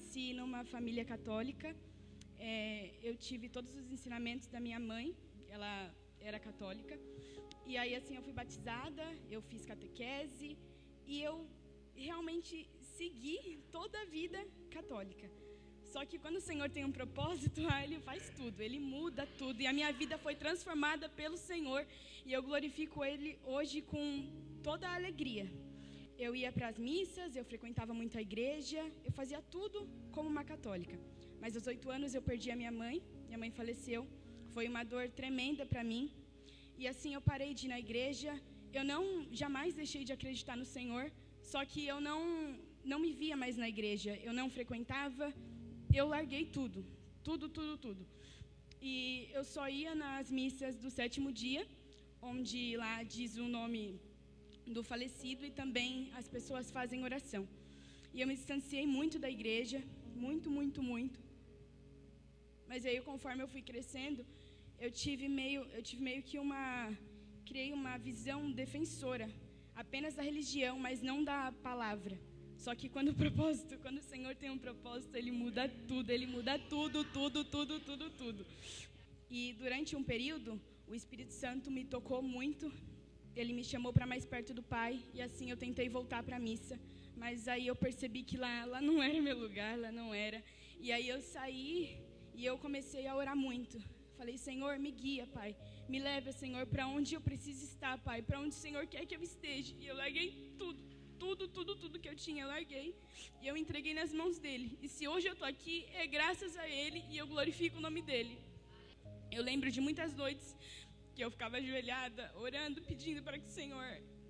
nasci numa família católica. Eu tive todos os ensinamentos da minha mãe, ela era católica. E aí, assim, eu fui batizada, eu fiz catequese e eu realmente segui toda a vida católica. Só que quando o Senhor tem um propósito, Ele faz tudo, Ele muda tudo. E a minha vida foi transformada pelo Senhor e eu glorifico Ele hoje com toda a alegria. Eu ia para as missas, eu frequentava muito a igreja, eu fazia tudo como uma católica. Mas aos 8 anos eu perdi a minha mãe faleceu, foi uma dor tremenda para mim. E assim eu parei de ir na igreja, eu jamais deixei de acreditar no Senhor, só que eu não me via mais na igreja, eu não frequentava, eu larguei tudo. E eu só ia nas missas do 7º dia, onde lá diz o nome do falecido e também as pessoas fazem oração. E eu me distanciei muito da igreja, muito. Mas aí, conforme eu fui crescendo, eu tive meio que criei uma visão defensora, apenas da religião, mas não da palavra. Só que quando o Senhor tem um propósito, Ele muda tudo. E durante um período, o Espírito Santo me tocou muito, Ele me chamou para mais perto do Pai, e assim eu tentei voltar para a missa, mas aí eu percebi que lá não era meu lugar, lá não era. E aí eu saí e eu comecei a orar muito. Falei, Senhor, me guia, Pai. Me leva, Senhor, para onde eu preciso estar, Pai. Para onde o Senhor quer que eu esteja. E eu larguei tudo que eu tinha, eu larguei. E eu entreguei nas mãos dEle. E se hoje eu estou aqui, é graças a Ele e eu glorifico o nome dEle. Eu lembro de muitas noites que eu ficava ajoelhada, orando, pedindo para que o Senhor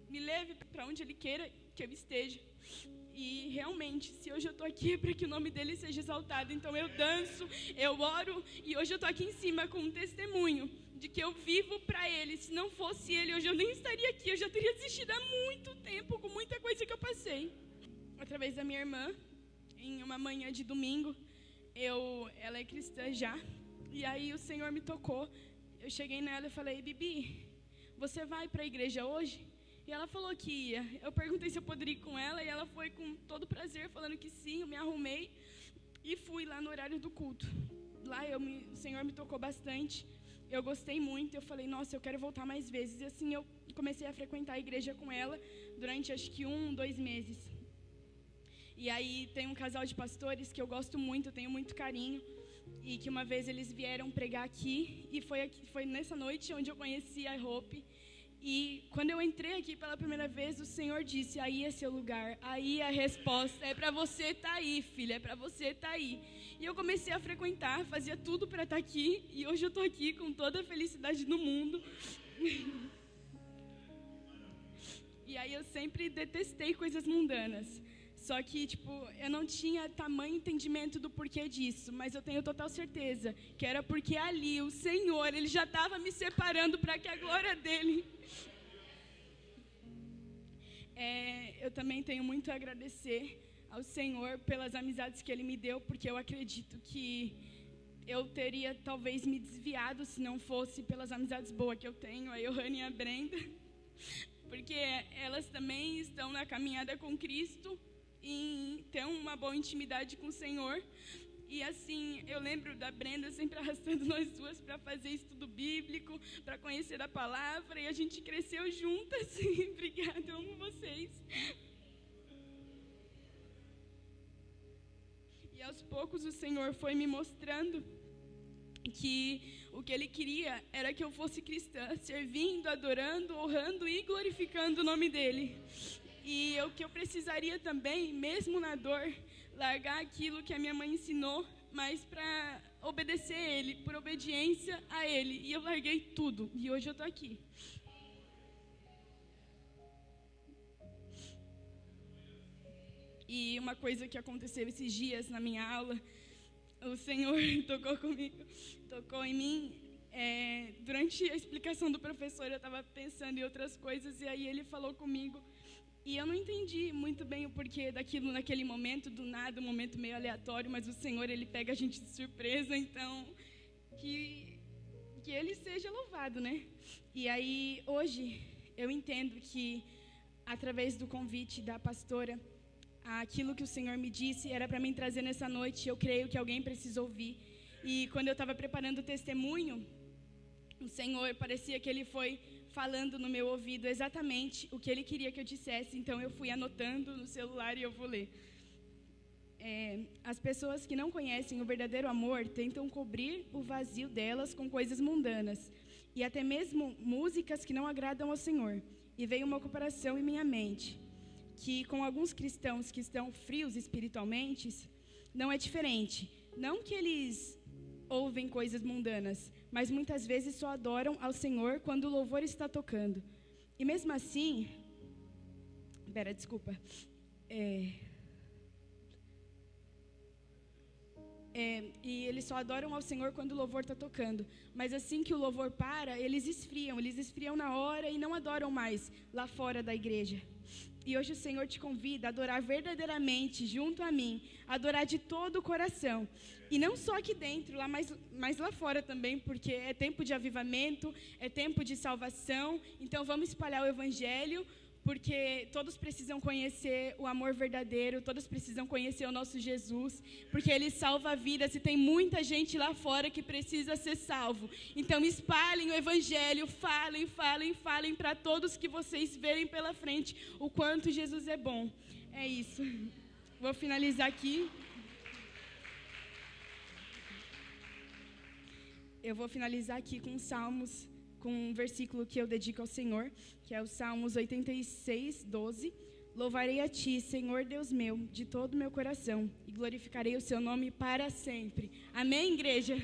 me leve para onde Ele queira que eu esteja. E realmente, se hoje eu estou aqui é para que o nome dEle seja exaltado. Então eu danço, eu oro e hoje eu estou aqui em cima com um testemunho de que eu vivo para Ele. Se não fosse Ele, hoje eu nem estaria aqui. Eu já teria desistido há muito tempo com muita coisa que eu passei. Através da minha irmã, em uma manhã de domingo, ela é cristã já. E aí o Senhor me tocou. Eu cheguei nela e falei, Bibi, você vai para a igreja hoje? E ela falou que ia. Eu perguntei se eu poderia ir com ela e ela foi com todo prazer, falando que sim. Eu me arrumei e fui lá no horário do culto. Lá o Senhor me tocou bastante. Eu gostei muito. Eu falei, nossa, eu quero voltar mais vezes. E assim eu comecei a frequentar a igreja com ela durante acho que 1-2 meses. E aí tem um casal de pastores que eu gosto muito, eu tenho muito carinho. E que uma vez eles vieram pregar aqui. E foi nessa noite onde eu conheci a Hope. E quando eu entrei aqui pela primeira vez, o Senhor disse, aí é seu lugar, aí a resposta, é para você estar aí, filha, é para você estar aí. E eu comecei a frequentar, fazia tudo para estar aqui, e hoje eu estou aqui com toda a felicidade do mundo. E aí eu sempre detestei coisas mundanas. Só que, eu não tinha tamanho entendimento do porquê disso, mas eu tenho total certeza que era porque ali o Senhor, Ele já estava me separando para que a glória dEle... eu também tenho muito a agradecer ao Senhor pelas amizades que Ele me deu, porque eu acredito que eu teria talvez me desviado se não fosse pelas amizades boas que eu tenho, a Johanna e a Brenda, porque elas também estão na caminhada com Cristo, em ter uma boa intimidade com o Senhor. E assim, eu lembro da Brenda sempre arrastando nós duas para fazer estudo bíblico, para conhecer a palavra, e a gente cresceu juntas. Obrigada, eu amo vocês. E aos poucos o Senhor foi me mostrando que o que Ele queria era que eu fosse cristã, servindo, adorando, honrando e glorificando o nome dEle. E o que eu precisaria também, mesmo na dor, largar aquilo que a minha mãe ensinou, mas para obedecer a Ele, por obediência a Ele. E eu larguei tudo, e hoje eu estou aqui. E uma coisa que aconteceu esses dias na minha aula, o Senhor tocou em mim. Durante a explicação do professor, eu estava pensando em outras coisas, e aí ele falou comigo. E eu não entendi muito bem o porquê daquilo naquele momento, do nada, um momento meio aleatório, mas o Senhor, Ele pega a gente de surpresa, então, que Ele seja louvado, né? E aí, hoje, eu entendo que, através do convite da pastora, aquilo que o Senhor me disse era para mim trazer nessa noite. Eu creio que alguém precisa ouvir. E quando eu estava preparando o testemunho, o Senhor parecia que Ele foi falando no meu ouvido exatamente o que Ele queria que eu dissesse. Então eu fui anotando no celular e eu vou ler. As pessoas que não conhecem o verdadeiro amor tentam cobrir o vazio delas com coisas mundanas e até mesmo músicas que não agradam ao Senhor. E veio uma comparação em minha mente, que com alguns cristãos que estão frios espiritualmente, não é diferente. Não que eles ouvem coisas mundanas, mas muitas vezes só adoram ao Senhor quando o louvor está tocando. E mesmo assim, e eles só adoram ao Senhor quando o louvor está tocando. Mas assim que o louvor para, eles esfriam na hora e não adoram mais lá fora da igreja. E hoje o Senhor te convida a adorar verdadeiramente junto a mim, adorar de todo o coração. E não só aqui dentro, mas lá fora também, porque é tempo de avivamento, é tempo de salvação. Então vamos espalhar o Evangelho, porque todos precisam conhecer o amor verdadeiro, todos precisam conhecer o nosso Jesus, porque Ele salva vidas e tem muita gente lá fora que precisa ser salvo. Então espalhem o Evangelho, falem para todos que vocês verem pela frente o quanto Jesus é bom. É isso. Vou finalizar aqui. Eu vou finalizar aqui com Salmos, com um versículo que eu dedico ao Senhor, que é o Salmos 86, 12. Louvarei a Ti, Senhor Deus meu, de todo o meu coração, e glorificarei o Seu nome para sempre. Amém, igreja?